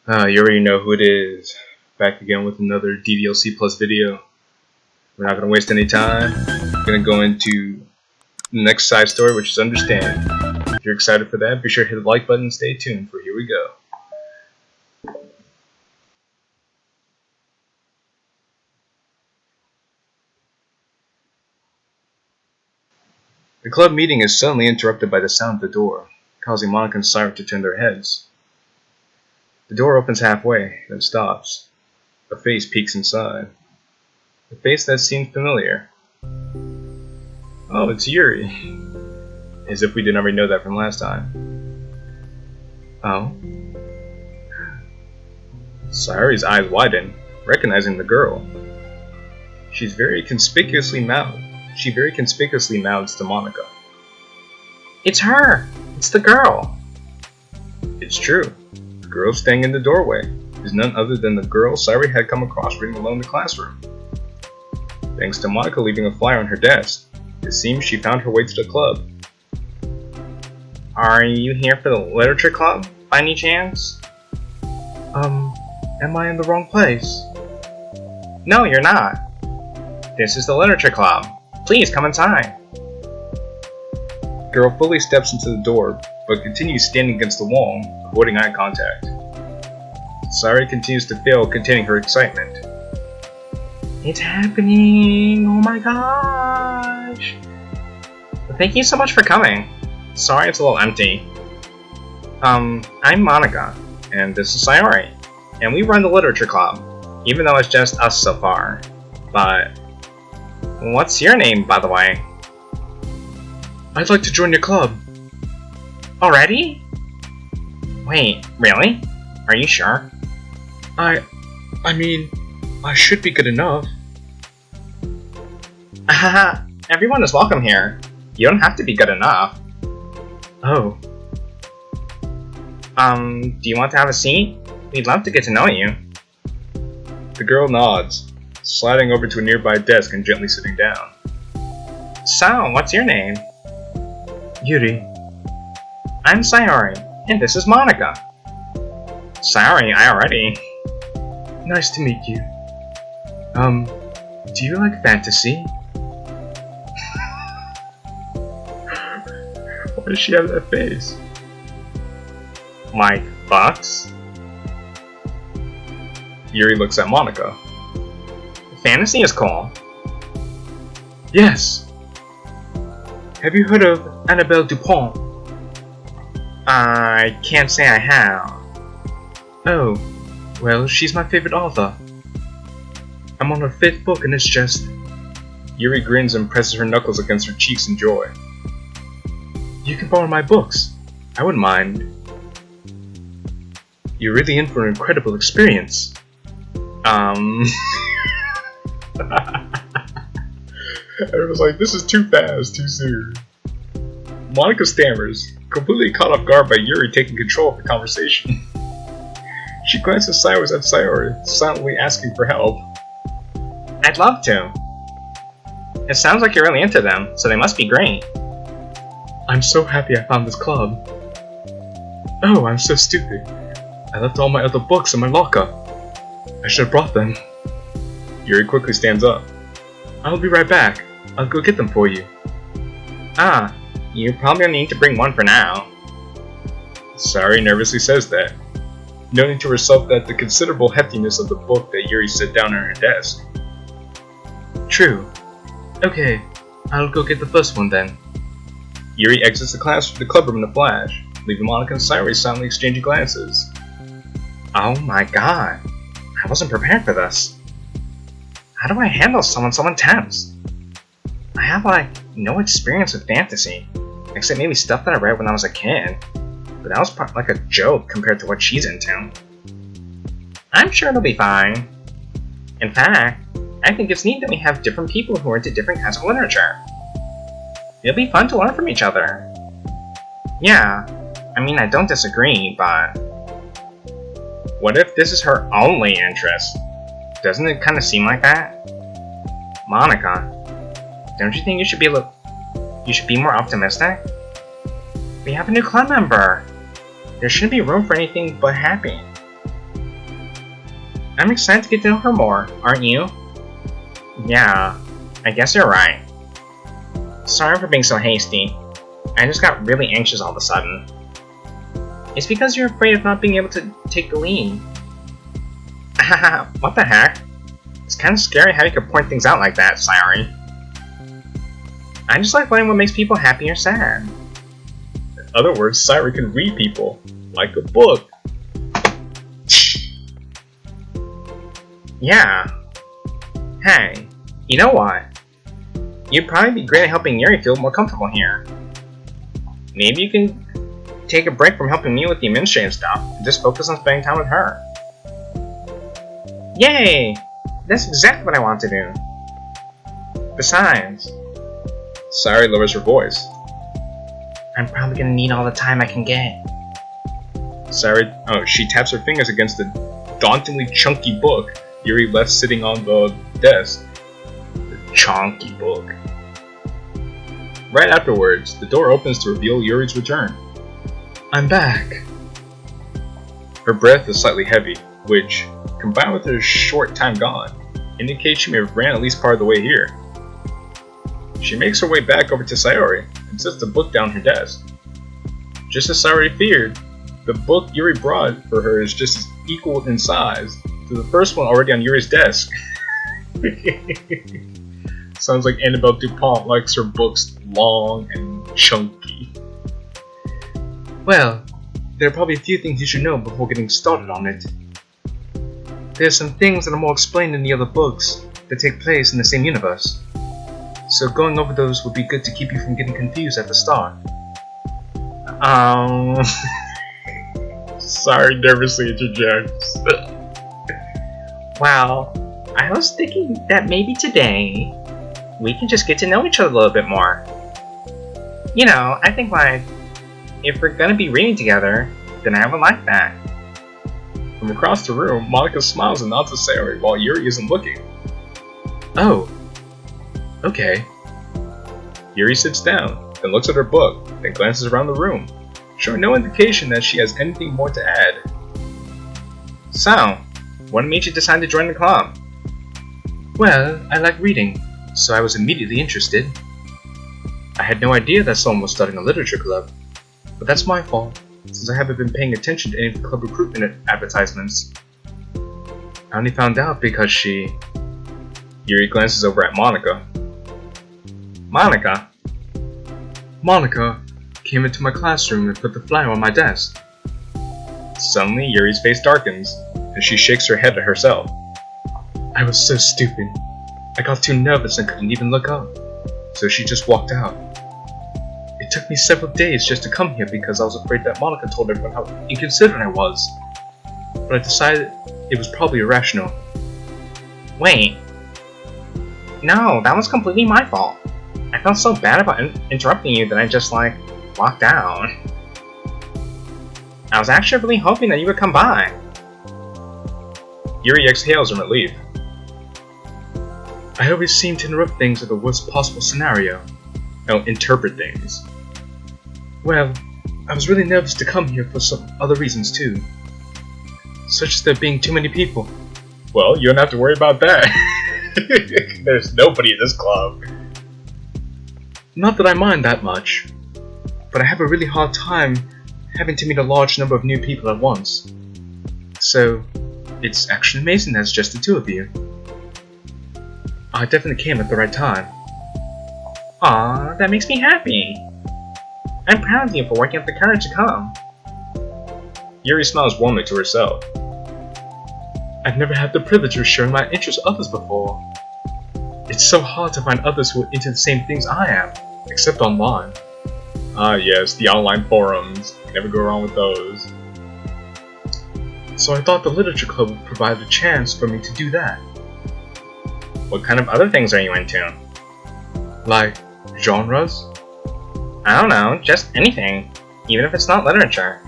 You already know who it is. Back again with another DDLC Plus video. We're not going to waste any time. We're going to go into the next side story, which is Understand. If you're excited for that, be sure to hit the like button and stay tuned, for here we go. The club meeting is suddenly interrupted by the sound of the door, causing Monica and Sayori to turn their heads. The door opens halfway, then stops. A face peeks inside. A face that seems familiar. Oh, it's Yuri. As if we didn't already know that from last time. Oh? Sayori's eyes widen, recognizing the girl. She very conspicuously mouths to Monica. It's her! It's the girl! It's true. The girl standing in the doorway is none other than the girl Sayori had come across reading alone in the classroom. Thanks to Monica leaving a flyer on her desk, it seems she found her way to the club. Are you here for the literature club, by any chance? Am I in the wrong place? No, you're not. This is the literature club. Please come inside. The girl fully steps into the door, but continues standing against the wall, avoiding eye contact. Sayori continues to fail, containing her excitement. It's happening! Oh my gosh! Thank you so much for coming. Sorry it's a little empty. I'm Monica, and this is Sayori, and we run the literature club, even though it's just us so far. But what's your name, by the way? I'd like to join your club. Already? Wait, really? Are you sure? I mean, I should be good enough. Haha, everyone is welcome here. You don't have to be good enough. Oh. Do you want to have a seat? We'd love to get to know you. The girl nods, sliding over to a nearby desk and gently sitting down. So, what's your name? Yuri. I'm Sayori, and this is Monica. Sorry, I already. Nice to meet you. Do you like fantasy? Why does she have that face? Like books? Yuri looks at Monica. Fantasy is cool. Yes. Have you heard of Annabelle Dupont? I can't say I have. Oh, well, she's my favorite author. I'm on her 5th book and it's just... Yuri grins and presses her knuckles against her cheeks in joy. You can borrow my books. I wouldn't mind. You're really in for an incredible experience. Everyone's like, this is too fast, too soon. Monica stammers, completely caught off guard by Yuri taking control of the conversation. She glances sideways at Sayori, silently asking for help. I'd love to. It sounds like you're really into them, so they must be great. I'm so happy I found this club. Oh, I'm so stupid. I left all my other books in my locker. I should have brought them. Yuri quickly stands up. I'll be right back. I'll go get them for you. Ah, you probably only need to bring one for now. Sayori nervously says that, noting to herself that the considerable heftiness of the book that Yuri set down on her desk. True. Okay, I'll go get the first one then. Yuri exits the club room in a flash, leaving Monica and Sayori silently exchanging glances. Oh my god, I wasn't prepared for this. How do I handle someone so intense? I have no experience with fantasy, except maybe stuff that I read when I was a kid, but that was like a joke compared to what she's into. I'm sure it'll be fine. In fact, I think it's neat that we have different people who are into different kinds of literature. It'll be fun to learn from each other. Yeah, I mean, I don't disagree, but... What if this is her only interest? Doesn't it kind of seem like that? Monica, don't you think you should be more optimistic? We have a new club member. There shouldn't be room for anything but happy. I'm excited to get to know her more, aren't you? Yeah, I guess you're right. Sorry for being so hasty. I just got really anxious all of a sudden. It's because you're afraid of not being able to take the lead. Haha, what the heck? It's kind of scary how you could point things out like that, Sayori. I just like learning what makes people happy or sad. In other words, Sayori can read people, like a book. Yeah. Hey, you know what? You'd probably be great at helping Yuri feel more comfortable here. Maybe you can take a break from helping me with the administrative stuff and just focus on spending time with her. Yay! That's exactly what I want to do. Besides, Sayori lowers her voice. I'm probably gonna need all the time I can get. She taps her fingers against the dauntingly chunky book Yuri left sitting on the desk. The chunky book. Right afterwards, the door opens to reveal Yuri's return. I'm back. Her breath is slightly heavy, which, combined with her short time gone, indicates she may have ran at least part of the way here. She makes her way back over to Sayori and sets the book down her desk. Just as Sayori feared, the book Yuri brought for her is just as equal in size to the first one already on Yuri's desk. Sounds like Annabelle DuPont likes her books long and chunky. Well, there are probably a few things you should know before getting started on it. There are some things that are more explained in the other books that take place in the same universe. So going over those would be good to keep you from getting confused at the start. Sorry, nervously interjects. Well, I was thinking that maybe today we can just get to know each other a little bit more. You know, I think like, if we're gonna be reading together, then I would like that. From across the room, Monica smiles and nods to Sayori while Yuri isn't looking. Oh. Okay. Yuri sits down, then looks at her book, then glances around the room, showing no indication that she has anything more to add. So, what made you decide to join the club? Well, I like reading, so I was immediately interested. I had no idea that someone was starting a literature club, but that's my fault, since I haven't been paying attention to any of the club recruitment advertisements. I only found out because she... Yuri glances over at Monica. Monica? Monica came into my classroom and put the flyer on my desk. Suddenly, Yuri's face darkens, and she shakes her head at herself. I was so stupid. I got too nervous and couldn't even look up, so she just walked out. It took me several days just to come here because I was afraid that Monica told everyone how inconsiderate I was. But I decided it was probably irrational. Wait. No, that was completely my fault. I felt so bad about interrupting you that I just walked out. I was actually really hoping that you would come by. Yuri exhales in relief. I always seem to interrupt things at the worst possible scenario. Interpret things. Well, I was really nervous to come here for some other reasons too. Such as there being too many people. Well, you don't have to worry about that. There's nobody in this club. Not that I mind that much, but I have a really hard time having to meet a large number of new people at once. So, it's actually amazing that it's just the two of you. I definitely came at the right time. Aw, that makes me happy. I'm proud of you for working up the courage to come. Yuri smiles warmly to herself. I've never had the privilege of sharing my interests with others before. It's so hard to find others who are into the same things I am, except online. Ah yes, the online forums. Never go wrong with those. So I thought the literature club would provide a chance for me to do that. What kind of other things are you into? Like, genres? I don't know, just anything. Even if it's not literature.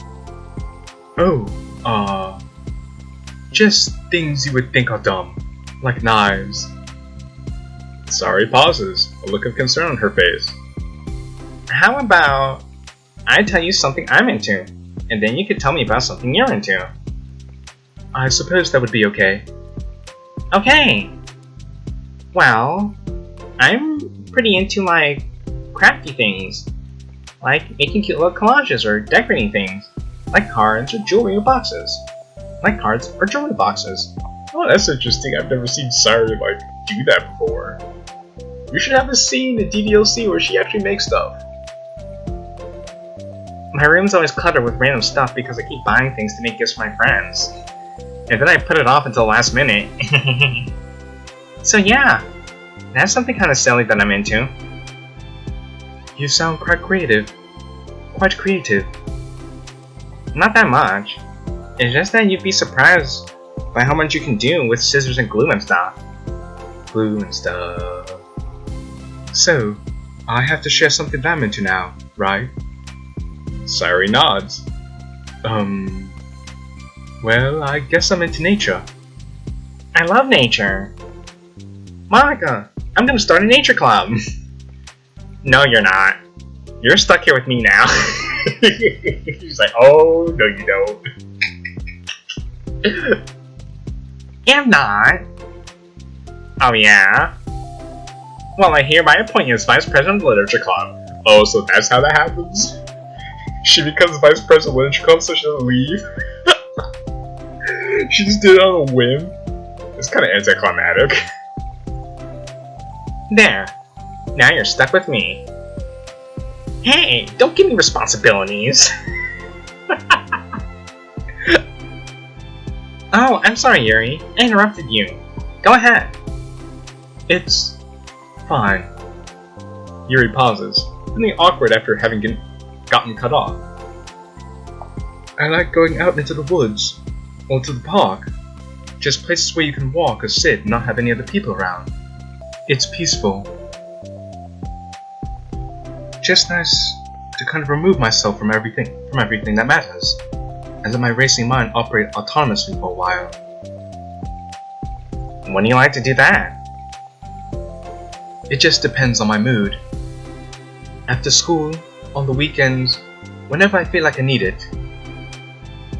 Just things you would think are dumb. Like knives. Sayori pauses, a look of concern on her face. How about I tell you something I'm into, and then you could tell me about something you're into? I suppose that would be okay. Okay. Well, I'm pretty into, like, crafty things. Like making cute little collages or decorating things. Like cards or jewelry or boxes. Like cards or jewelry boxes. Oh, that's interesting. I've never seen Sayori, like, do that before. We should have a scene in DDLC where she actually makes stuff. My room's always cluttered with random stuff because I keep buying things to make gifts for my friends. And then I put it off until the last minute. So yeah, that's something kind of silly that I'm into. You sound quite creative. Quite creative. Not that much. It's just that you'd be surprised by how much you can do with scissors and glue and stuff. Glue and stuff. So, I have to share something that I'm into now, right? Sayori nods. Well, I guess I'm into nature. I love nature. Monica, I'm gonna start a nature club. No, you're not. You're stuck here with me now. She's like, oh, no you don't. I'm not. Oh yeah? Well, I hereby appoint you as Vice President of the Literature Club. Oh, so that's how that happens? She becomes Vice President of the Literature Club so she doesn't leave? She just did it on a whim? It's kind of anticlimactic. There. Now you're stuck with me. Hey, don't give me responsibilities. Oh, I'm sorry, Yuri. I interrupted you. Go ahead. It's fine. Yuri pauses, feeling awkward after having gotten cut off. I like going out into the woods, or to the park. Just places where you can walk or sit and not have any other people around. It's peaceful. Just nice to kind of remove myself from everything that matters, and let my racing mind operate autonomously for a while. When do you like to do that? It just depends on my mood. After school, on the weekends, whenever I feel like I need it.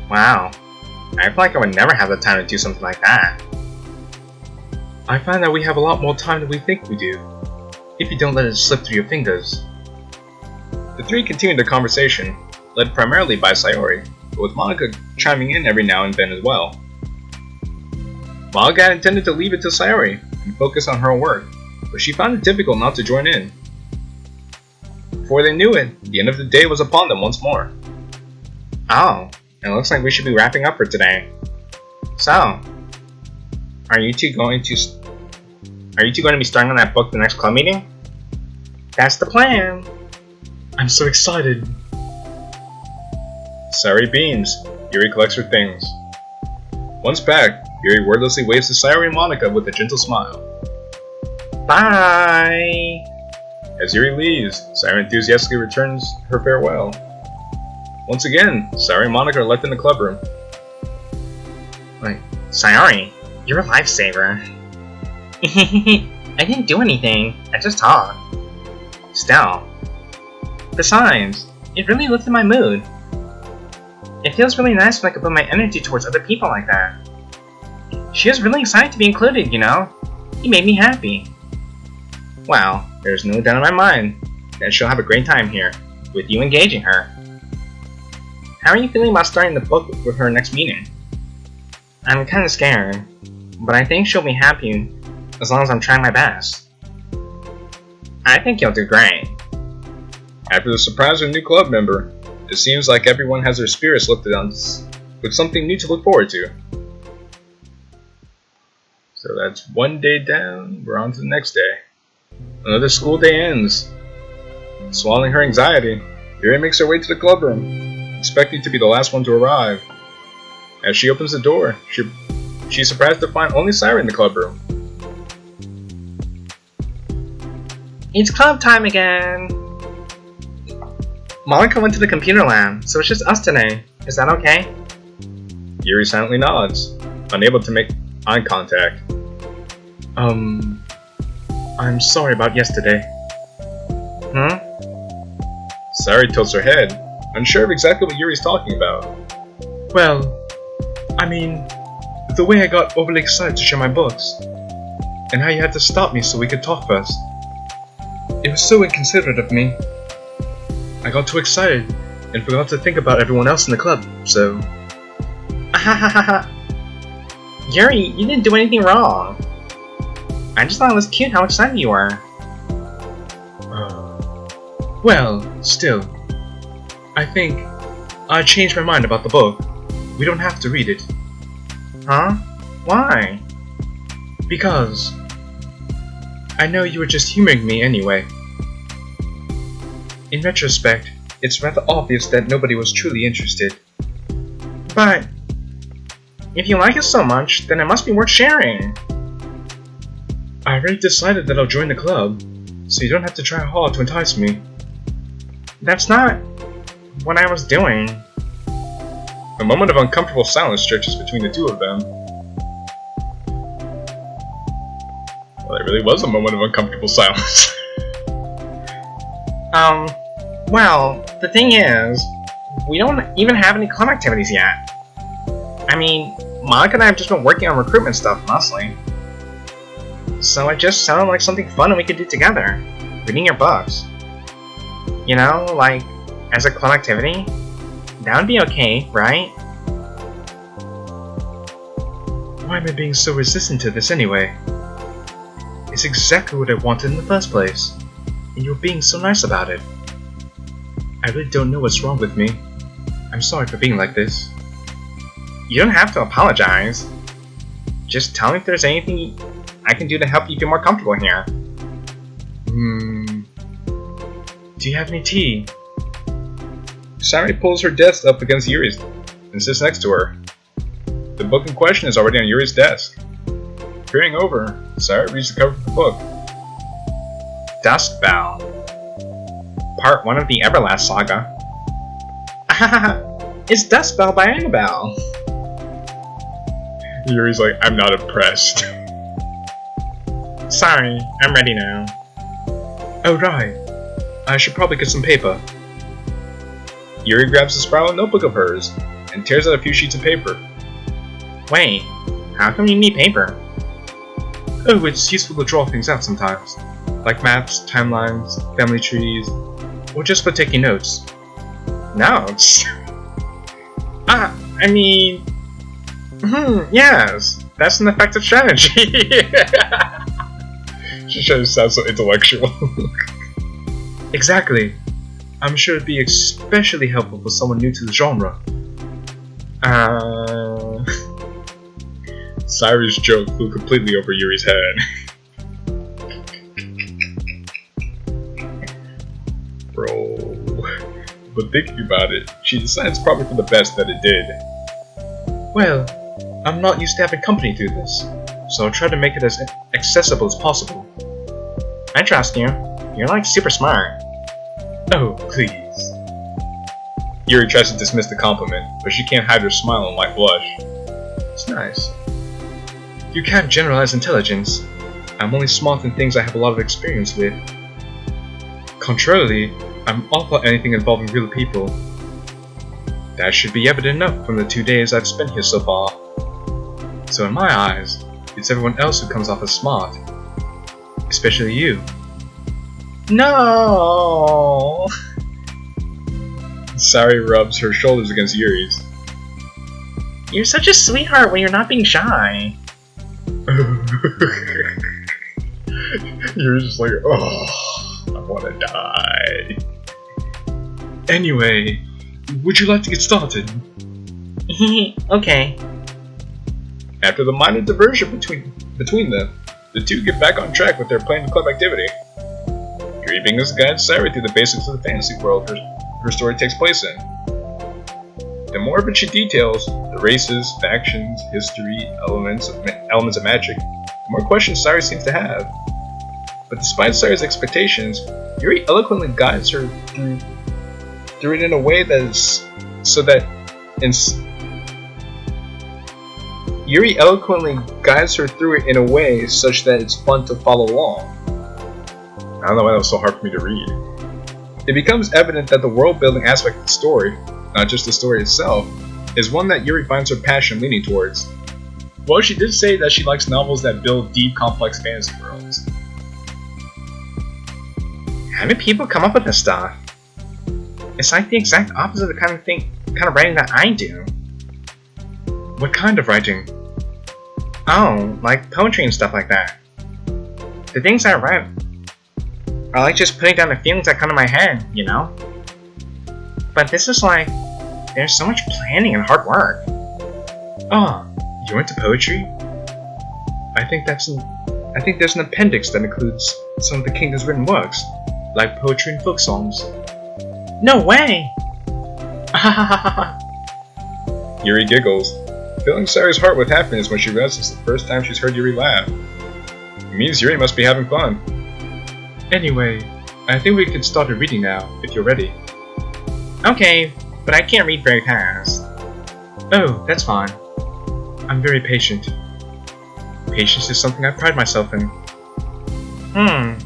Wow. I feel like I would never have the time to do something like that. I find that we have a lot more time than we think we do, if you don't let it slip through your fingers. The three continued the conversation, led primarily by Sayori, but with Monica chiming in every now and then as well. Monica had intended to leave it to Sayori and focus on her own work, but she found it difficult not to join in. Before they knew it, the end of the day was upon them once more. Oh, it looks like we should be wrapping up for today. So, are you two going to be starting on that book the next club meeting? That's the plan. I'm so excited. Sayori beams. Yuri collects her things. Once back, Yuri wordlessly waves to Sayori and Monica with a gentle smile. Bye! As Yuri leaves, Sayori enthusiastically returns her farewell. Once again, Sayori and Monica are left in the clubroom. Wait, Sayori, you're a lifesaver. I didn't do anything, I just talked. Still. Besides, it really lifted my mood. It feels really nice when I can put my energy towards other people like that. She was really excited to be included, you know? It made me happy. Well, there's no doubt in my mind that she'll have a great time here, with you engaging her. How are you feeling about starting the book with her next meeting? I'm kinda scared, but I think she'll be happy as long as I'm trying my best. I think you'll do great. After the surprise of a new club member, it seems like everyone has their spirits lifted on with something new to look forward to. So that's one day down, we're on to the next day. Another school day ends. Swallowing her anxiety, Yuri makes her way to the clubroom, expecting to be the last one to arrive. As she opens the door, she's surprised to find only Sayori in the clubroom. It's club time again! Monica went to the computer lab, so it's just us today. Is that okay? Yuri silently nods, unable to make eye contact. I'm sorry about yesterday. Sayori tilts her head, unsure of exactly what Yuri's talking about. Well, I mean, the way I got overly excited to share my books, and how you had to stop me so we could talk first. It was so inconsiderate of me. I got too excited and forgot to think about everyone else in the club, so... Yuri, you didn't do anything wrong. I just thought it was cute how excited you were. Well, still. I think I changed my mind about the book. We don't have to read it. Huh? Why? Because I know you were just humoring me anyway. In retrospect, it's rather obvious that nobody was truly interested. But if you like it so much, then it must be worth sharing. I already decided that I'll join the club, so you don't have to try hard to entice me. That's not what I was doing. A moment of uncomfortable silence stretches between the two of them. Well, there really was a moment of uncomfortable silence. Well, the thing is, we don't even have any club activities yet. I mean, Monica and I have just been working on recruitment stuff, mostly. So it just sounded like something fun and we could do together. Reading your books. You know, like, as a club activity? That would be okay, right? Why am I being so resistant to this anyway? It's exactly what I wanted in the first place, and you're being so nice about it. I really don't know what's wrong with me. I'm sorry for being like this. You don't have to apologize. Just tell me if there's anything I can do to help you feel more comfortable here. Do you have any tea? Sayori pulls her desk up against Yuri's and sits next to her. The book in question is already on Yuri's desk. Peering over, Sayori reads the cover of the book. Dusk Bell. Part 1 of the Everlast Saga. It's Dusk Bell by Annabelle. Yuri's like, I'm not impressed. Sorry, I'm ready now. Oh right, I should probably get some paper. Yuri grabs a spiral notebook of hers and tears out a few sheets of paper. Wait, how come you need paper? Oh, it's useful to draw things out sometimes. Like maps, timelines, family trees, or just for taking notes. Notes? I mean... yes, that's an effective strategy. She just sounds so intellectual. Exactly. I'm sure it'd be especially helpful for someone new to the genre. Sayori's joke flew completely over Yuri's head. Bro. But thinking about it, she decides probably for the best that it did. Well, I'm not used to having company through this, so I'll try to make it as accessible as possible. I trust you. You're like super smart. Oh, please. Yuri tries to dismiss the compliment, but she can't hide her smile and white blush. It's nice. You can't generalize intelligence. I'm only smart in things I have a lot of experience with. Contrarily, I'm awful at anything involving real people. That should be evident enough from the 2 days I've spent here so far. So in my eyes, it's everyone else who comes off as smart. Especially you. No. Sayori rubs her shoulders against Yuri's. You're such a sweetheart when you're not being shy. Yuri's just like, oh, I wanna die. Anyway, would you like to get started? Okay. After the minor diversion between them, the two get back on track with their planned club activity. Yuri begins to guide Sayori through the basics of the fantasy world her story takes place in. The more of it she details, the races, factions, history, elements of magic, the more questions Sayori seems to have. But despite Sayori's expectations, Yuri eloquently guides her through it in a way that is so that Yuri eloquently guides her through it in a way such that it's fun to follow along. I don't know why that was so hard for me to read. It becomes evident that the world-building aspect of the story, not just the story itself, is one that Yuri finds her passion leaning towards. Well, she did say that she likes novels that build deep, complex fantasy worlds. How do people come up with this stuff? It's like the exact opposite of the kind of writing that I do. What kind of writing? Oh, like poetry and stuff like that. The things I write are like just putting down the feelings that come to my head, you know? But this is like, there's so much planning and hard work. Ah, you're into poetry? I think there's an appendix that includes some of the kingdom's written works, like poetry and folk songs. No way! Yuri giggles, filling Sayori's heart with happiness when she realizes it's the first time she's heard Yuri laugh. It means Yuri must be having fun. Anyway, I think we can start a reading now, if you're ready. Okay, but I can't read very fast. Oh, that's fine. I'm very patient. Patience is something I pride myself in.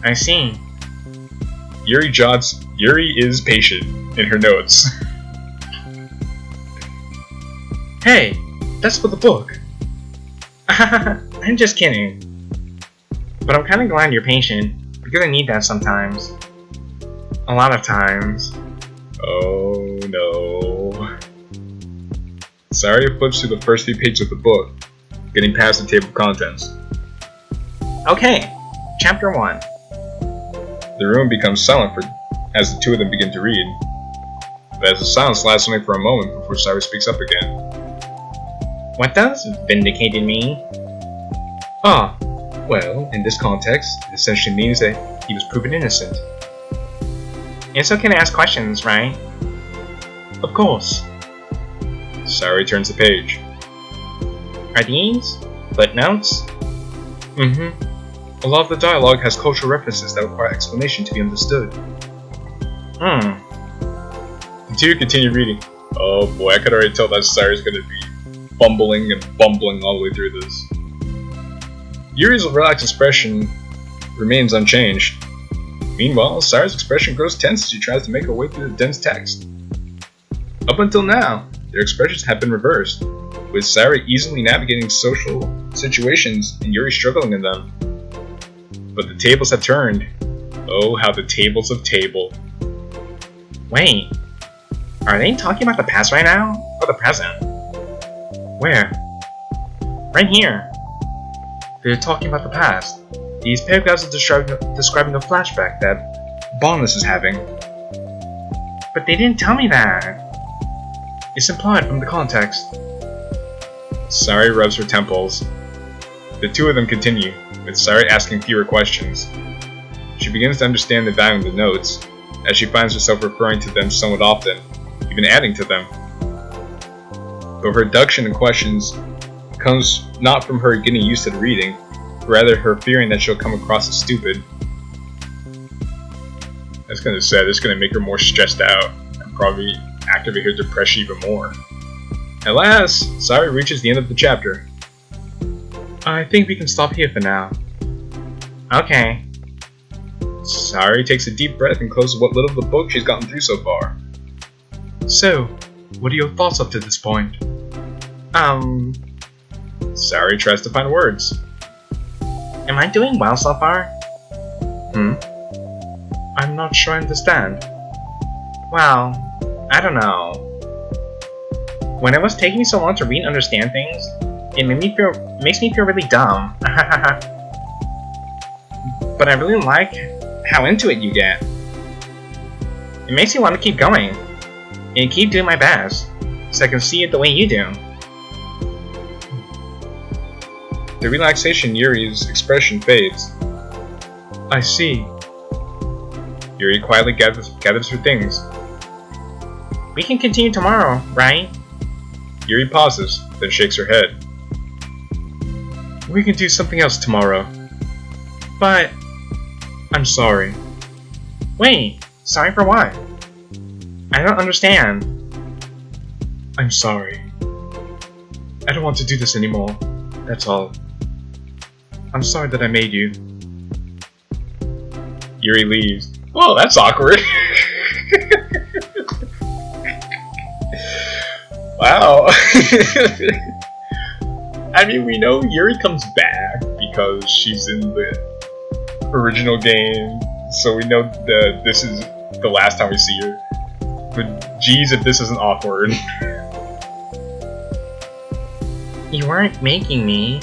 I see. Yuri jots, Yuri is patient, in her notes. Hey, that's for the book. I'm just kidding. But I'm kinda glad you're patient, because I need that sometimes. A lot of times. Oh no. Sayori flips through the first few pages of the book, getting past the table of contents. Okay, chapter 1. The room becomes silent as the two of them begin to read. But as the silence lasts only for a moment before Sayori speaks up again. What does vindicated mean? Ah, well, in this context, it essentially means that he was proven innocent. It's okay to ask questions, right? Of course. Sayori turns the page. Are these footnotes? A lot of the dialogue has cultural references that require explanation to be understood. The two continue reading. Oh boy, I could already tell that Sayori's gonna be fumbling and bumbling all the way through this. Yuri's relaxed expression remains unchanged. Meanwhile, Sayori's expression grows tense as she tries to make her way through the dense text. Up until now, their expressions have been reversed, with Sayori easily navigating social situations and Yuri struggling in them. But the tables have turned. Oh, how the tables have tabled. Wait, are they talking about the past right now, or the present? Where? Right here. They're talking about the past. These paragraphs are describing a flashback that Bonus is having. But they didn't tell me that. It's implied from the context. Sayori rubs her temples. The two of them continue, with Sayori asking fewer questions. She begins to understand the value of the notes, as she finds herself referring to them somewhat often, even adding to them. But her reduction in questions comes not from her getting used to the reading, but rather her fearing that she'll come across as stupid. That's kinda sad, it's gonna make her more stressed out, and probably activate her depression even more. At last, Sayori reaches the end of the chapter. I think we can stop here for now. Okay. Sayori takes a deep breath and closes what little of the book she's gotten through so far. So, what are your thoughts up to this point? Sayori tries to find words. Am I doing well so far? I'm not sure I understand. Well, I don't know. When it was taking me so long to read and understand things, it makes me feel really dumb. But I really like how into it you get. It makes me want to keep going, and keep doing my best, so I can see it the way you do. The relaxation in Yuri's expression fades. I see. Yuri quietly gathers her things. We can continue tomorrow, right? Yuri pauses, then shakes her head. We can do something else tomorrow. But... I'm sorry. Wait, sorry for what? I don't understand. I'm sorry. I don't want to do this anymore. That's all. I'm sorry that I made you. Yuri leaves. Oh, that's awkward. Wow. I mean, we know Yuri comes back because she's in the original game, so we know that this is the last time we see her. But geez, if this isn't awkward. You weren't making me.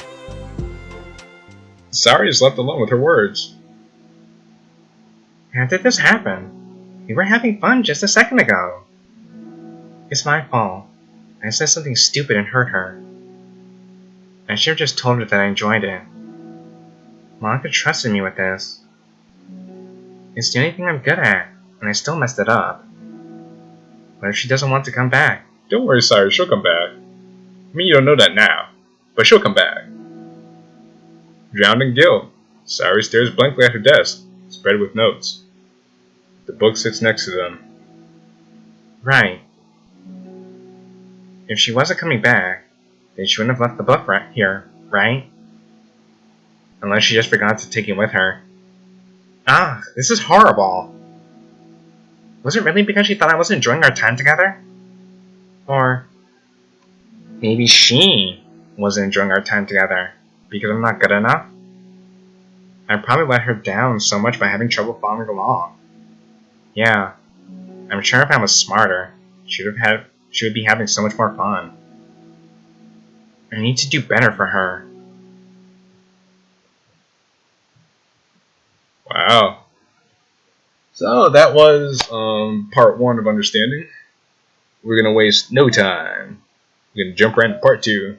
Sayori is left alone with her words. How did this happen? We were having fun just a second ago. It's my fault. I said something stupid and hurt her. I should have just told her that I enjoyed it. Monica trusted me with this. It's the only thing I'm good at, and I still messed it up. What if she doesn't want to come back? Don't worry, Sayori, she'll come back. I mean, you don't know that now, but she'll come back. Drowned in guilt, Sayori stares blankly at her desk, spread with notes. The book sits next to them. Right. If she wasn't coming back, then she wouldn't have left the book right here, right? Unless she just forgot to take it with her. Ah, this is horrible. Was it really because she thought I wasn't enjoying our time together? Or maybe she wasn't enjoying our time together because I'm not good enough? I probably let her down so much by having trouble following along. Yeah, I'm sure if I was smarter, she would be having so much more fun. I need to do better for her. Wow. So that was part 1 of Understanding. We're going to waste no time. We're going to jump right into part 2.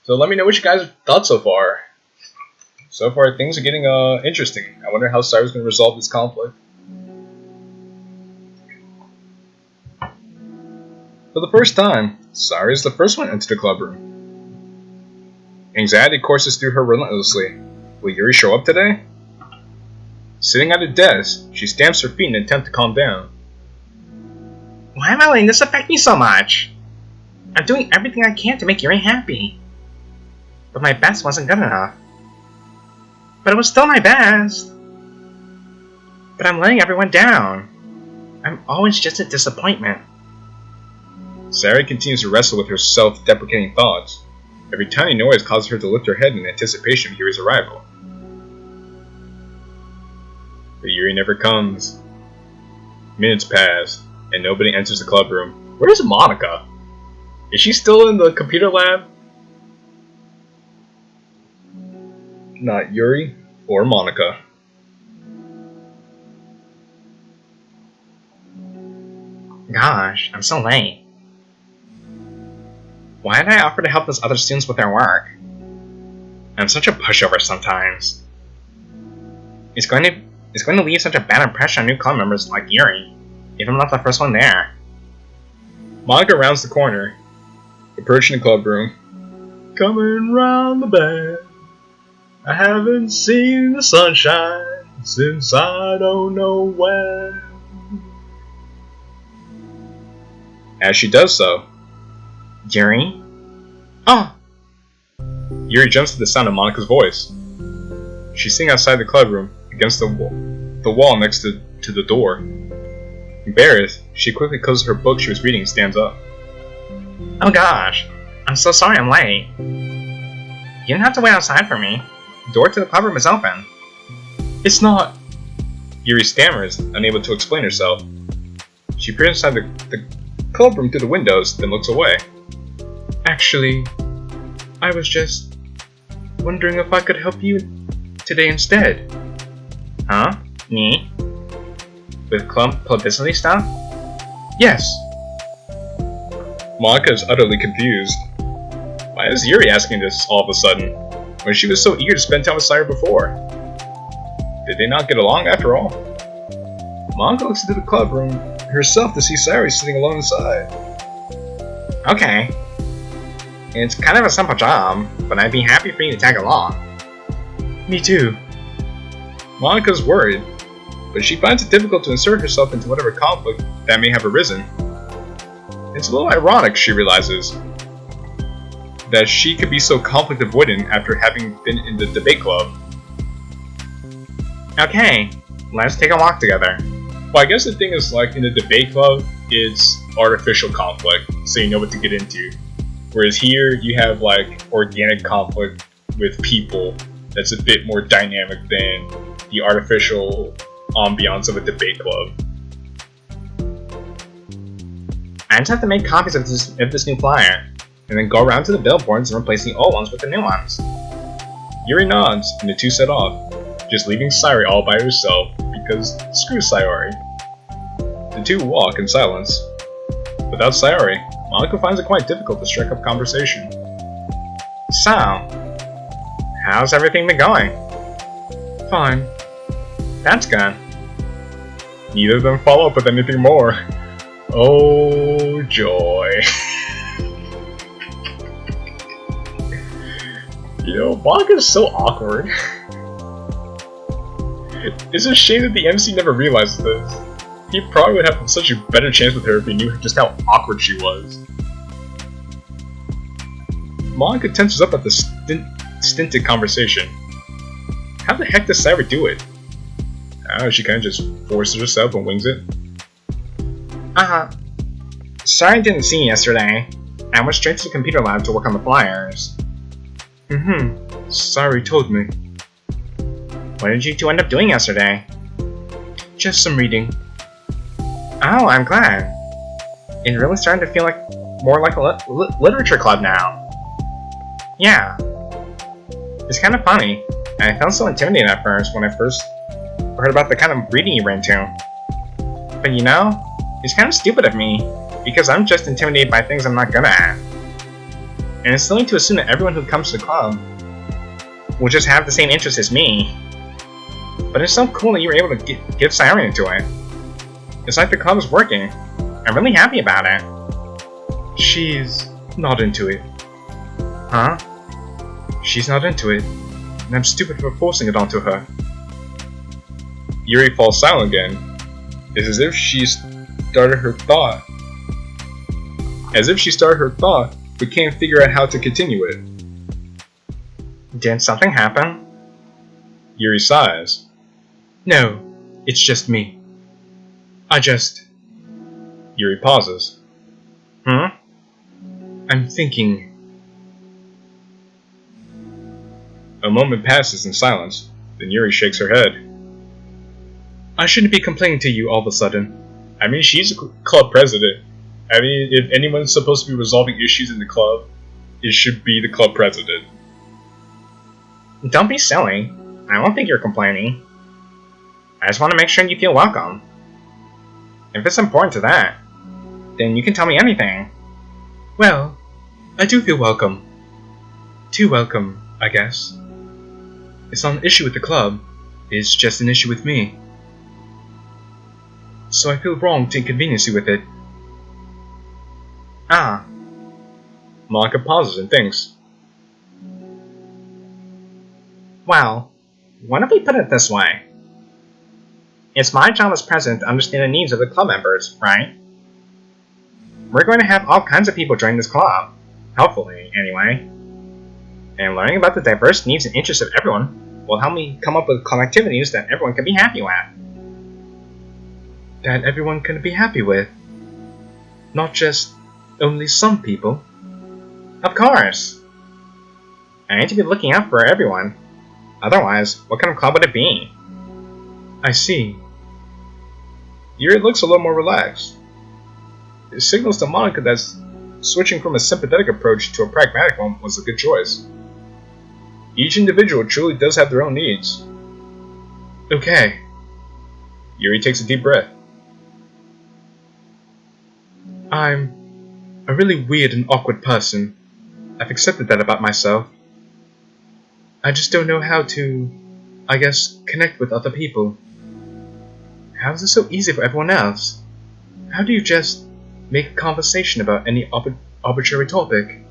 So let me know what you guys thought so far. So far things are getting interesting. I wonder how Sayori's going to resolve this conflict. For the first time, Sayori is the first one into the club room. Anxiety courses through her relentlessly. Will Yuri show up today? Sitting at a desk, she stamps her feet in an attempt to calm down. Why am I letting this affect me so much? I'm doing everything I can to make Yuri happy. But my best wasn't good enough. But it was still my best. But I'm letting everyone down. I'm always just a disappointment. Sayori continues to wrestle with her self-deprecating thoughts. Every tiny noise causes her to lift her head in anticipation of Yuri's arrival. But Yuri never comes. Minutes pass, and nobody enters the club room. Where's Monica? Is she still in the computer lab? Not Yuri or Monica. Gosh, I'm so late. Why did I offer to help those other students with their work? I'm such a pushover sometimes. It's going to leave such a bad impression on new club members like Yuri, if I'm not the first one there. Monica rounds the corner, approaching the club room. Coming round the bend, I haven't seen the sunshine since I don't know when. As she does so, Yuri? Oh! Yuri jumps to the sound of Monica's voice. She's sitting outside the club room, against the wall next to the door. Embarrassed, she quickly closes her book she was reading and stands up. Oh gosh, I'm so sorry I'm late. You didn't have to wait outside for me. The door to the club room is open. It's not... Yuri stammers, unable to explain herself. She peers inside the club room through the windows, then looks away. Actually, I was just wondering if I could help you today instead. Huh? Me? With club publicity stuff? Yes. Monica is utterly confused. Why is Yuri asking this all of a sudden, when she was so eager to spend time with Sayori before? Did they not get along after all? Monica looks into the club room herself to see Sayori sitting alone inside. Okay. It's kind of a simple job, but I'd be happy for you to tag along. Me too. Monica's worried, but she finds it difficult to insert herself into whatever conflict that may have arisen. It's a little ironic, she realizes, that she could be so conflict avoidant after having been in the debate club. Okay, let's take a walk together. Well, I guess the thing is, like, in the debate club, it's artificial conflict, so you know what to get into. Whereas here, you have like organic conflict with people that's a bit more dynamic than the artificial ambiance of a debate club. I just have to make copies of this new flyer, and then go around to the billboards and replace the old ones with the new ones. Yuri nods, and the two set off, just leaving Sayori all by herself, because screw Sayori. The two walk in silence. Without Sayori, Monica finds it quite difficult to strike up conversation. So, how's everything been going? Fine. That's good. Neither of them follow up with anything more. Oh, joy. You know, Monica's so awkward. It's a shame that the MC never realizes this. He probably would have such a better chance with her if he knew just how awkward she was. Monica tenses up at the stinted conversation. How the heck does Sayori do it? She kinda just forces herself and wings it. Sorry I didn't see you yesterday. I went straight to the computer lab to work on the flyers. Sayori told me. What did you two end up doing yesterday? Just some reading. Oh, I'm glad. It's really starting to feel like more like a literature club now. Yeah. It's kind of funny. I felt so intimidated at first when I first heard about the kind of reading you were into. But you know, it's kind of stupid of me, because I'm just intimidated by things I'm not good at. And it's silly to assume that everyone who comes to the club will just have the same interests as me. But it's so cool that you were able to get Sayori into it. It's like the club is working. I'm really happy about it. She's not into it. Huh? She's not into it, and I'm stupid for forcing it onto her. Yuri falls silent again. It's as if she started her thought. But can't figure out how to continue it. Did something happen? Yuri sighs. No, it's just me. Yuri pauses. I'm thinking. A moment passes in silence, then Yuri shakes her head. I shouldn't be complaining to you all of a sudden. I mean, she's a club president. I mean, if anyone's supposed to be resolving issues in the club, it should be the club president. Don't be silly. I don't think you're complaining. I just want to make sure you feel welcome. If it's important to that, then you can tell me anything. Well, I do feel welcome. Too welcome, I guess. It's not an issue with the club, it's just an issue with me. So I feel wrong to inconvenience you with it. Monica pauses and thinks. Well, why don't we put it this way? It's my job as president to understand the needs of the club members, right? We're going to have all kinds of people join this club. Hopefully, anyway. And learning about the diverse needs and interests of everyone will help me come up with club activities that everyone can be happy with. That everyone can be happy with? Not just only some people? Of course! I need to be looking out for everyone. Otherwise, what kind of club would it be? I see. Yuri looks a little more relaxed. It signals to Monica that switching from a sympathetic approach to a pragmatic one was a good choice. Each individual truly does have their own needs. Okay. Yuri takes a deep breath. I'm a really weird and awkward person. I've accepted that about myself. I just don't know how to, I guess, connect with other people. How is it so easy for everyone else? How do you just make a conversation about any arbitrary topic?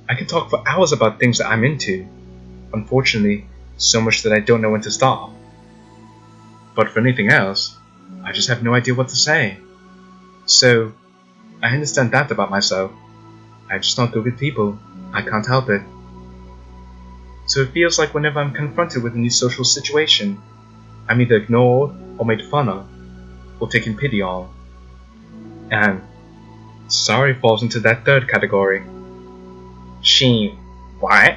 I can talk for hours about things that I'm into. Unfortunately, so much that I don't know when to stop. But for anything else, I just have no idea what to say. So, I understand that about myself. I just don't go with people. I can't help it. So it feels like whenever I'm confronted with a new social situation, I'm either ignored or made fun of, or taken pity on. And Sayori falls into that third category. She... what?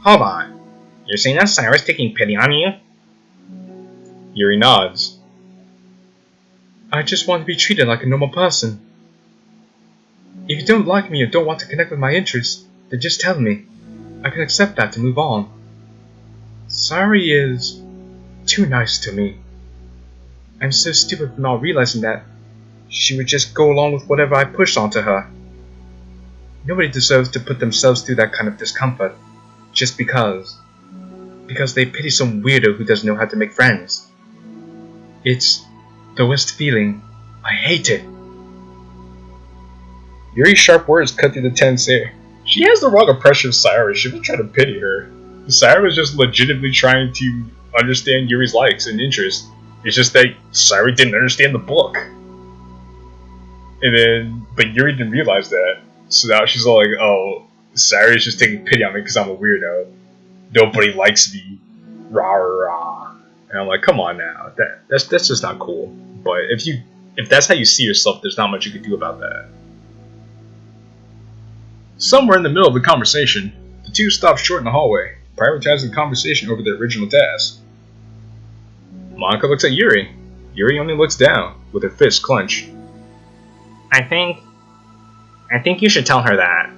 Hold on. You're saying that Sayori's taking pity on you? Yuri nods. I just want to be treated like a normal person. If you don't like me or don't want to connect with my interests, then just tell me. I can accept that to move on. Sayori is too nice to me. I'm so stupid for not realizing that she would just go along with whatever I pushed onto her. Nobody deserves to put themselves through that kind of discomfort just because they pity some weirdo who doesn't know how to make friends. It's the worst feeling. I hate it. Yuri's sharp words cut through the tense air. She has the wrong impression of Sayori. She wasn't trying to pity her. Sayori was just legitimately trying to understand Yuri's likes and interests. It's just that Sayori didn't understand the book. But Yuri didn't realize that. So now she's all like, oh, Sayori's just taking pity on me because I'm a weirdo. Nobody likes me. Rah rah. And I'm like, come on now. That's just not cool. But if that's how you see yourself, there's not much you can do about that. Somewhere in the middle of the conversation, the two stop short in the hallway, prioritizing the conversation over their original task. Monica looks at Yuri. Yuri only looks down, with her fists clenched. I think you should tell her that.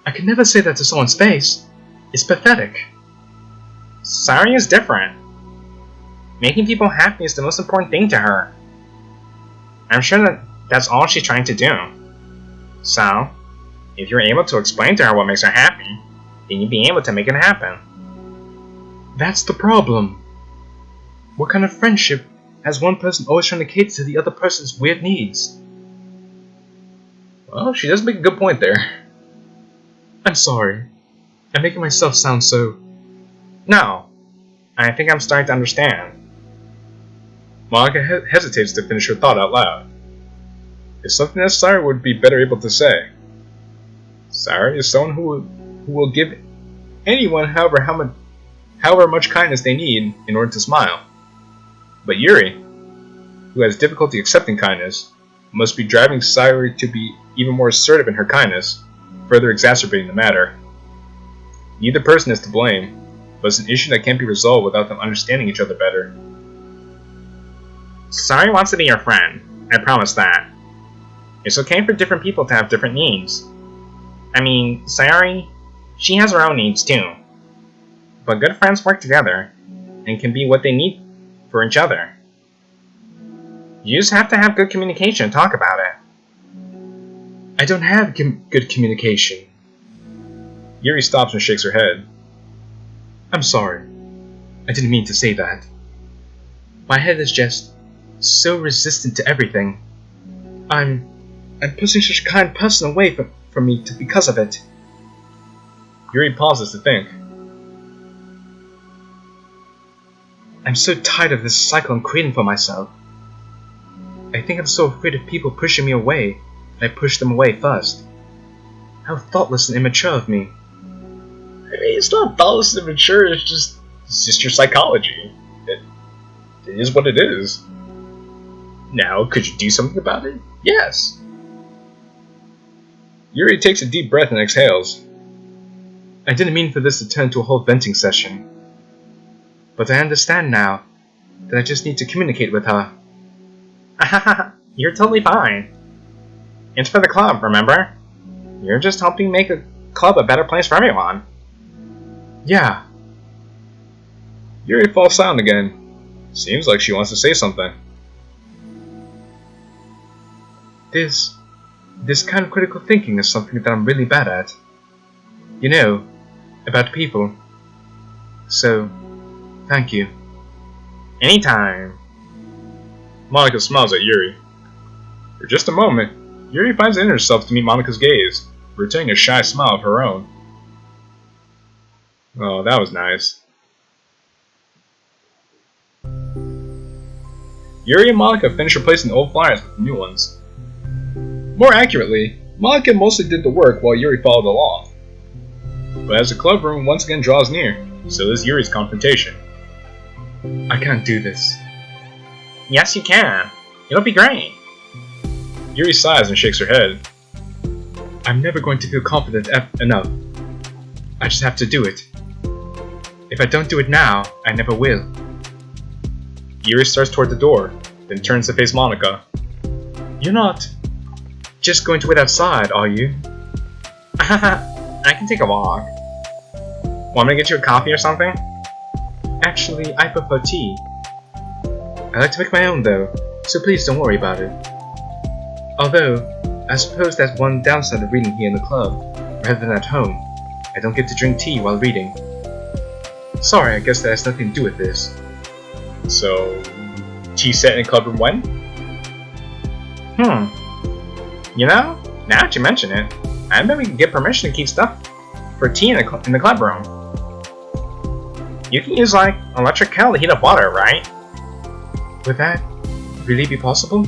I could never say that to someone's face. It's pathetic. Sayori is different. Making people happy is the most important thing to her. I'm sure that's all she's trying to do. So, if you're able to explain to her what makes her happy, then you'll be able to make it happen. That's the problem. What kind of friendship has one person always trying to cater to the other person's weird needs? Well, she does make a good point there. I'm sorry. I'm making myself sound so... No. I think I'm starting to understand. Monica hesitates to finish her thought out loud. It's something that Sayori would be better able to say. Sayori is someone who will give anyone however much kindness they need in order to smile. But Yuri, who has difficulty accepting kindness, must be driving Sayori to be even more assertive in her kindness, further exacerbating the matter. Neither person is to blame, but it's an issue that can't be resolved without them understanding each other better. Sayori wants to be your friend, I promise that. It's okay for different people to have different needs. I mean, Sayori, she has her own needs too. But good friends work together, and can be what they need for each other. You just have to have good communication and talk about it. I don't have good communication. Yuri stops and shakes her head. I'm sorry. I didn't mean to say that. My head is just so resistant to everything. I'm pushing such a kind person away from me because of it. Yuri pauses to think. I'm so tired of this cycle I'm creating for myself. I think I'm so afraid of people pushing me away, and I push them away first. How thoughtless and immature of me. I mean, it's not thoughtless and immature, it's just your psychology. It is what it is. Now, could you do something about it? Yes. Yuri takes a deep breath and exhales. I didn't mean for this to turn into a whole venting session. But I understand now that I just need to communicate with her. You're totally fine. It's for the club, remember? You're just helping make the club a better place for everyone. Yeah. Yuri falls silent again. Seems like she wants to say something. This kind of critical thinking is something that I'm really bad at. You know, about people. So, thank you. Anytime. Monica smiles at Yuri. For just a moment, Yuri finds it in herself to meet Monica's gaze, returning a shy smile of her own. Oh, that was nice. Yuri and Monica finish replacing the old flyers with new ones. More accurately, Monica mostly did the work while Yuri followed along. But as the club room once again draws near, so does Yuri's confrontation. I can't do this. Yes, you can. It'll be great. Yuri sighs and shakes her head. I'm never going to feel confident enough. I just have to do it. If I don't do it now, I never will. Yuri starts toward the door, then turns to face Monica. You're not just going to wait outside, are you? I can take a walk. Want me to get you a coffee or something? Actually, I prefer tea. I like to make my own though, so please don't worry about it. Although, I suppose that's one downside of reading here in the club, rather than at home. I don't get to drink tea while reading. Sorry, I guess that has nothing to do with this. So, tea set in club room 1? You know, now that you mention it, I bet we can get permission to keep stuff for tea in the club room. You can use, like, electric kettle to heat up water, right? Would that really be possible?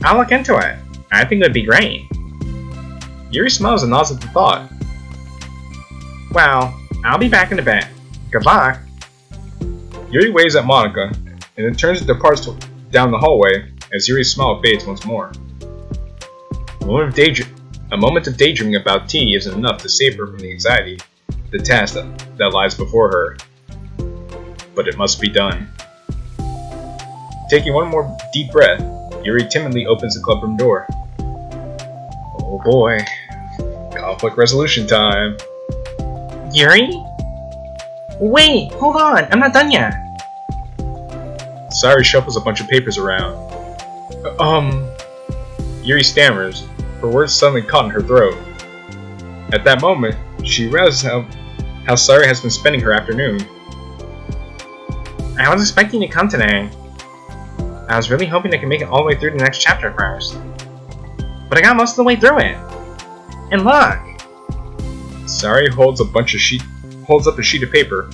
I'll look into it. I think it would be great. Yuri smiles and nods at the thought. Well, I'll be back in a bit. Good luck. Yuri waves at Monica, and then turns and departs down the hallway as Yuri's smile fades once more. A moment of daydreaming about tea isn't enough to save her from the anxiety, the task that lies before her. But it must be done. Taking one more deep breath, Yuri timidly opens the clubroom door. Oh boy, conflict resolution time. Yuri? Wait, hold on, I'm not done yet. Sayori shuffles a bunch of papers around. Yuri stammers, her words suddenly caught in her throat. At that moment, she realizes how Sayori has been spending her afternoon. I was expecting you to come today. I was really hoping I could make it all the way through the next chapter first. But I got most of the way through it. And look! Sayori holds up a sheet of paper.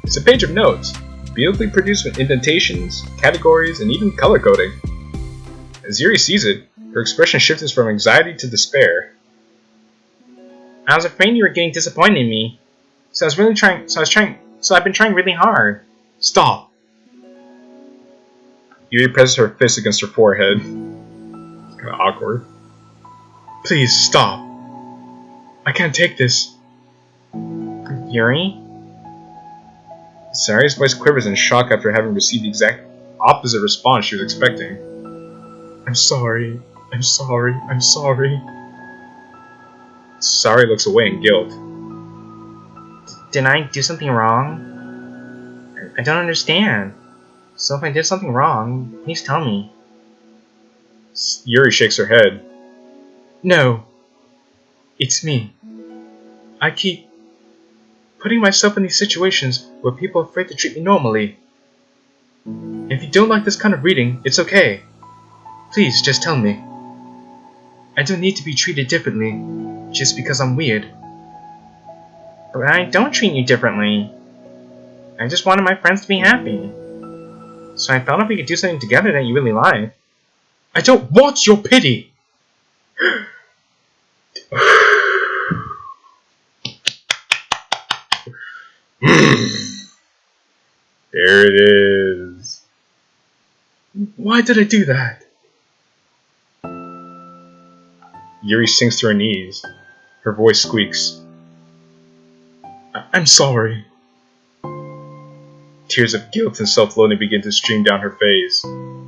It's a page of notes, beautifully produced with indentations, categories, and even color coding. As Yuri sees it, her expression shifts from anxiety to despair. I was afraid you were getting disappointed in me, so I've been trying really hard. Stop! Yuri presses her fist against her forehead. It's kind of awkward. Please stop. I can't take this. Yuri? Sayori's voice quivers in shock after having received the exact opposite response she was expecting. I'm sorry. I'm sorry. I'm sorry. Sayori looks away in guilt. Did I do something wrong? I don't understand. So if I did something wrong, please tell me. Yuri shakes her head. No. It's me. I keep putting myself in these situations where people are afraid to treat me normally. If you don't like this kind of reading, it's okay. Please, just tell me. I don't need to be treated differently, just because I'm weird. But I don't treat you differently. I just wanted my friends to be happy. So I thought if we could do something together that you really like. I don't want your pity! There it is. Why did I do that? Yuri sinks to her knees. Her voice squeaks. I'm sorry. Tears of guilt and self-loathing begin to stream down her face.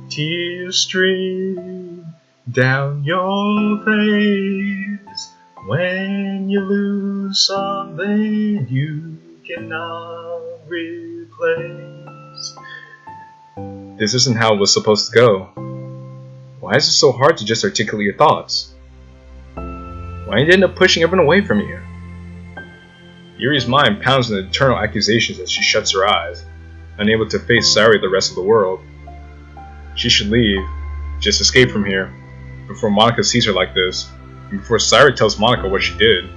Tears stream down your face when you lose something you cannot replace. This isn't how it was supposed to go. Why is it so hard to just articulate your thoughts? Why did you end up pushing everyone away from you? Yuri's mind pounds in eternal accusations as she shuts her eyes, unable to face Sayori the rest of the world. She should leave, just escape from here, before Monica sees her like this, and before Sayori tells Monica what she did.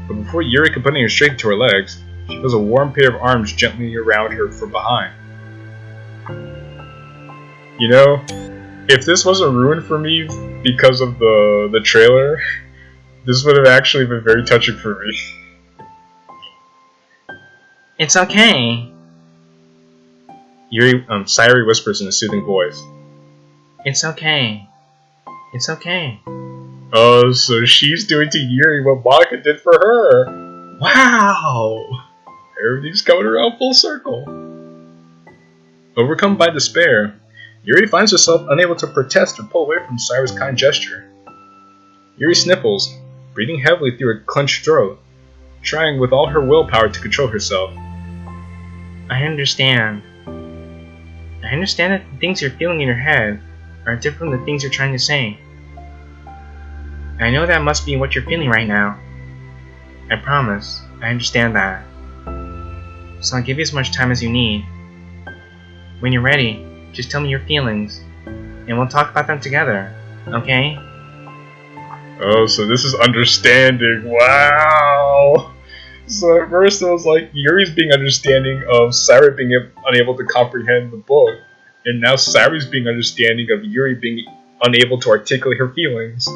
But before Yuri can put her straight to her legs, she feels a warm pair of arms gently around her from behind. You know, if this wasn't ruined for me because of the trailer, this would have actually been very touching for me. It's okay. Sayori whispers in a soothing voice. It's okay. It's okay. Oh, so she's doing to Yuri what Monika did for her. Wow! Everything's coming around full circle. Overcome by despair, Yuri finds herself unable to protest or pull away from Sayori's kind gesture. Yuri sniffles, breathing heavily through her clenched throat, trying with all her willpower to control herself. I understand. I understand that the things you're feeling in your head are different from the things you're trying to say. I know that must be what you're feeling right now. I promise, I understand that. So I'll give you as much time as you need. When you're ready, just tell me your feelings, and we'll talk about them together, okay? Oh, so this is understanding. Wow! So at first it was like Yuri's being understanding of Sayori being unable to comprehend the book, and now Sayori's being understanding of Yuri being unable to articulate her feelings.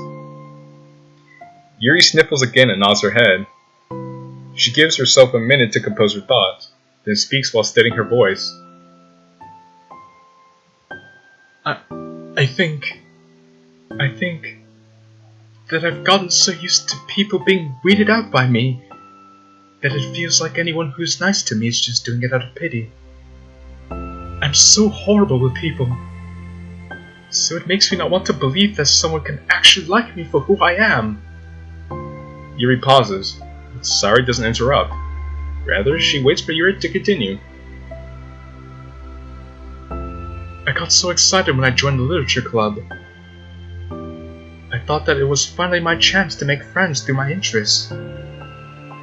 Yuri sniffles again and nods her head. She gives herself a minute to compose her thoughts, then speaks while steadying her voice. I think that I've gotten so used to people being weeded out by me that it feels like anyone who's nice to me is just doing it out of pity. I'm so horrible with people, so it makes me not want to believe that someone can actually like me for who I am. Yuri pauses, but Sayori doesn't interrupt. Rather, she waits for Yuri to continue. I got so excited when I joined the literature club. I thought that it was finally my chance to make friends through my interests.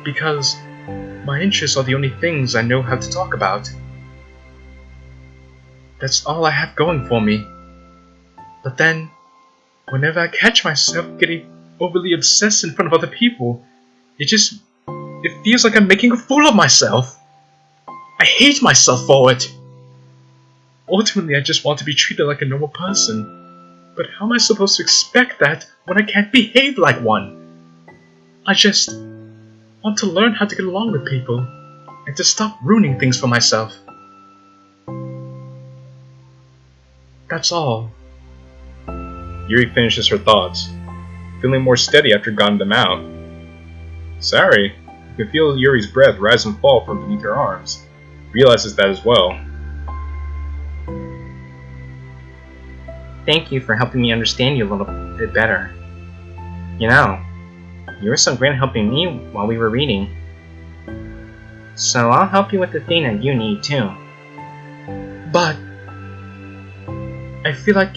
Because my interests are the only things I know how to talk about. That's all I have going for me. But then, whenever I catch myself getting overly obsessed in front of other people, it feels like I'm making a fool of myself. I hate myself for it. Ultimately, I just want to be treated like a normal person. But how am I supposed to expect that when I can't behave like one? I just want to learn how to get along with people, and to stop ruining things for myself. That's all. Yuri finishes her thoughts, feeling more steady after gotten them out. Sayori, who can feel Yuri's breath rise and fall from beneath her arms, realizes that as well. Thank you for helping me understand you a little bit better. You know, you were so great at helping me while we were reading. So I'll help you with the thing that you need too. But I feel like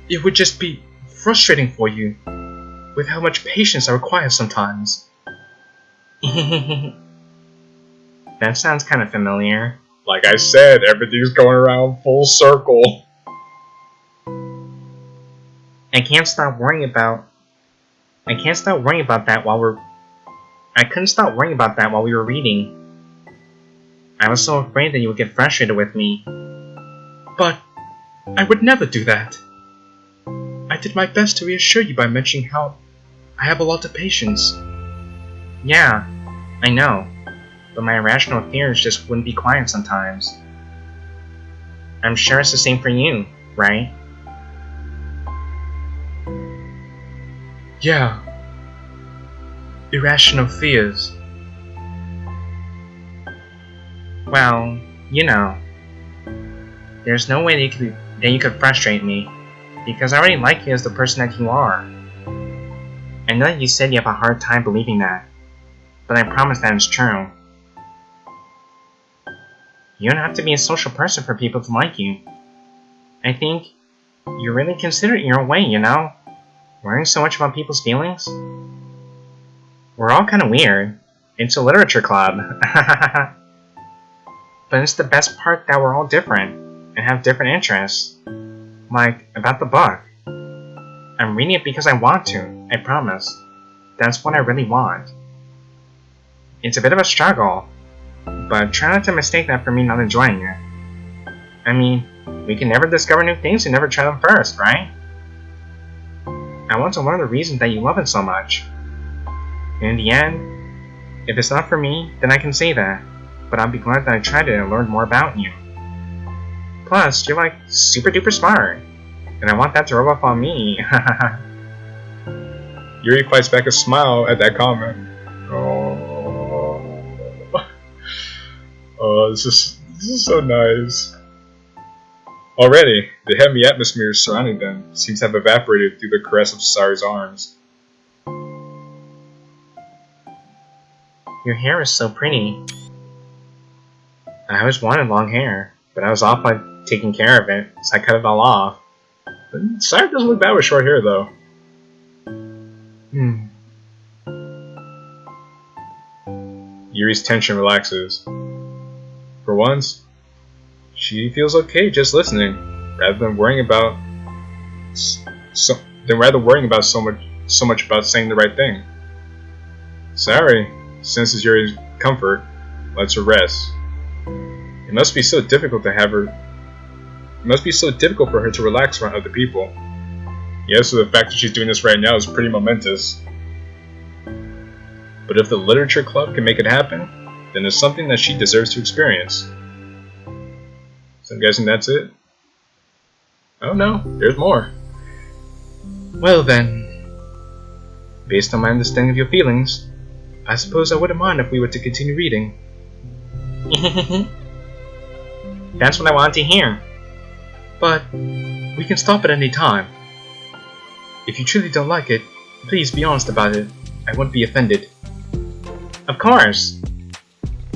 it would just be frustrating for you with how much patience I require sometimes. That sounds kind of familiar. Like I said, everything's going around full circle. I couldn't stop worrying about that while we were reading. I was so afraid that you would get frustrated with me. But I would never do that. I did my best to reassure you by mentioning how I have a lot of patience. Yeah, I know. But my irrational fears just wouldn't be quiet sometimes. I'm sure it's the same for you, right? Yeah. Irrational fears. Well, you know, there's no way that you could frustrate me, because I already like you as the person that you are. I know that you said you have a hard time believing that, but I promise that it's true. You don't have to be a social person for people to like you. I think you're really considerate in your own way, you know? Worrying so much about people's feelings? We're all kind of weird. It's a literature club. But it's the best part that we're all different, and have different interests. Like, about the book. I'm reading it because I want to, I promise. That's what I really want. It's a bit of a struggle, but try not to mistake that for me not enjoying it. I mean, we can never discover new things and never try them first, right? I want to learn the reasons that you love it so much. And in the end, if it's not for me, then I can say that. But I'll be glad that I tried it and learned more about you. Plus, you're like super duper smart. and I want that to rub off on me. Yuri fights back a smile at that comment. Oh, this is so nice. Already, the heavy atmosphere surrounding them seems to have evaporated through the caress of Sayori's arms. Your hair is so pretty. I always wanted long hair, but I was off by taking care of it, so I cut it all off. Sayori doesn't look bad with short hair, though. Yuri's tension relaxes. For once, she feels okay just listening, rather than worrying about so much about saying the right thing. Sayori senses Yuri's comfort, lets her rest. It must be so difficult for her to relax around other people. Yes, so the fact that she's doing this right now is pretty momentous. But if the literature club can make it happen, then it's something that she deserves to experience. So I'm guessing that's it? Oh no, there's more. Well then, based on my understanding of your feelings, I suppose I wouldn't mind if we were to continue reading. That's what I wanted to hear. But we can stop at any time. If you truly don't like it, please be honest about it. I won't be offended. Of course.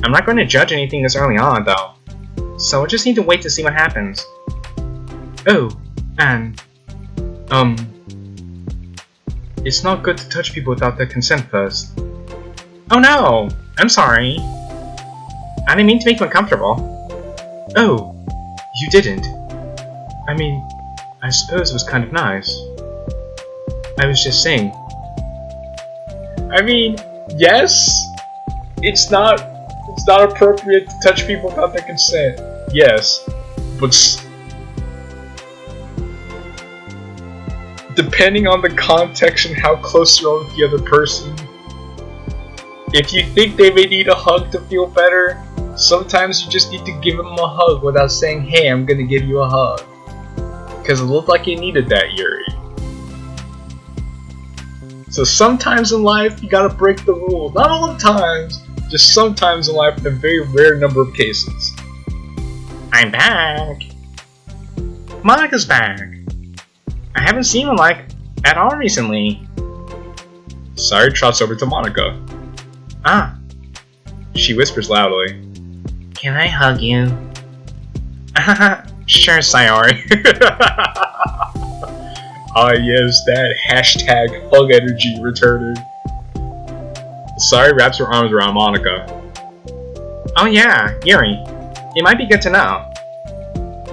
I'm not going to judge anything this early on, though. So I just need to wait to see what happens. Oh, and it's not good to touch people without their consent first. Oh no! I'm sorry. I didn't mean to make you uncomfortable. Oh, you didn't. I mean, I suppose it was kind of nice. I was just saying. I mean, yes, it's not appropriate to touch people without their consent. Yes, but depending on the context and how close you are with the other person, if you think they may need a hug to feel better, sometimes you just need to give them a hug without saying, "Hey, I'm gonna give you a hug," because it looked like you needed that, Yuri. So sometimes in life, you gotta break the rules. Not all the times, just sometimes in life in a very rare number of cases. I'm back! Monika's back! I haven't seen her at all recently. Sayori trots over to Monika. Ah. She whispers loudly. Can I hug you? Sure, Sayori. Ah yes, that hashtag hug energy returning. Sayori wraps her arms around Monika. Oh yeah, Yuri. It might be good to know.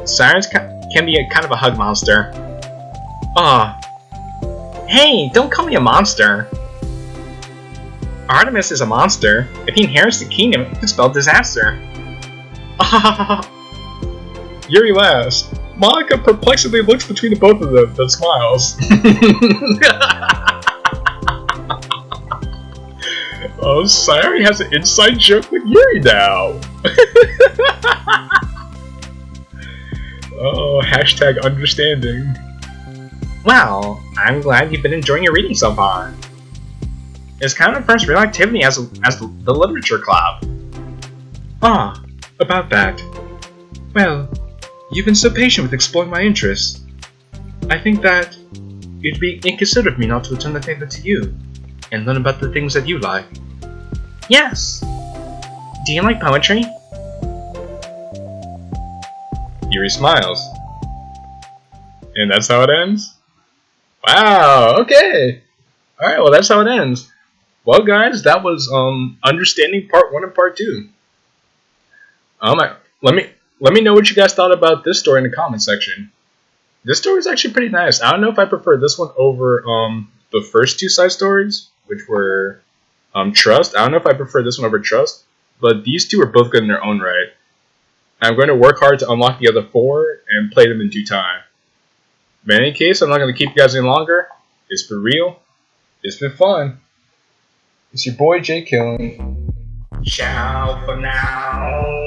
Sayori can be kind of a hug monster. Ah. Hey, don't call me a monster. Artemis is a monster. If he inherits the kingdom, it could spell disaster. Yuri laughs. Monika perplexedly looks between the both of them, then smiles. Oh, Sayori has an inside joke with Yuri now. Oh, hashtag understanding. Well, I'm glad you've been enjoying your reading so far. It's kind of the first real activity as the literature club. Ah, about that. Well, you've been so patient with exploring my interests. I think that it'd be inconsiderate of me not to return the favor to you, and learn about the things that you like. Yes! Do you like poetry? Yuri smiles. And that's how it ends? Wow, okay! Alright, well that's how it ends. Well guys, that was Understanding Part 1 and Part 2. Let me know what you guys thought about this story in the comment section. This story is actually pretty nice. I don't know if I prefer this one over the first two side stories, which were Trust. I don't know if I prefer this one over Trust, but these two are both good in their own right. I'm going to work hard to unlock the other 4 and play them in due time. But in any case, I'm not going to keep you guys any longer. It's been real. It's been fun. It's your boy JQilin. Ciao for now.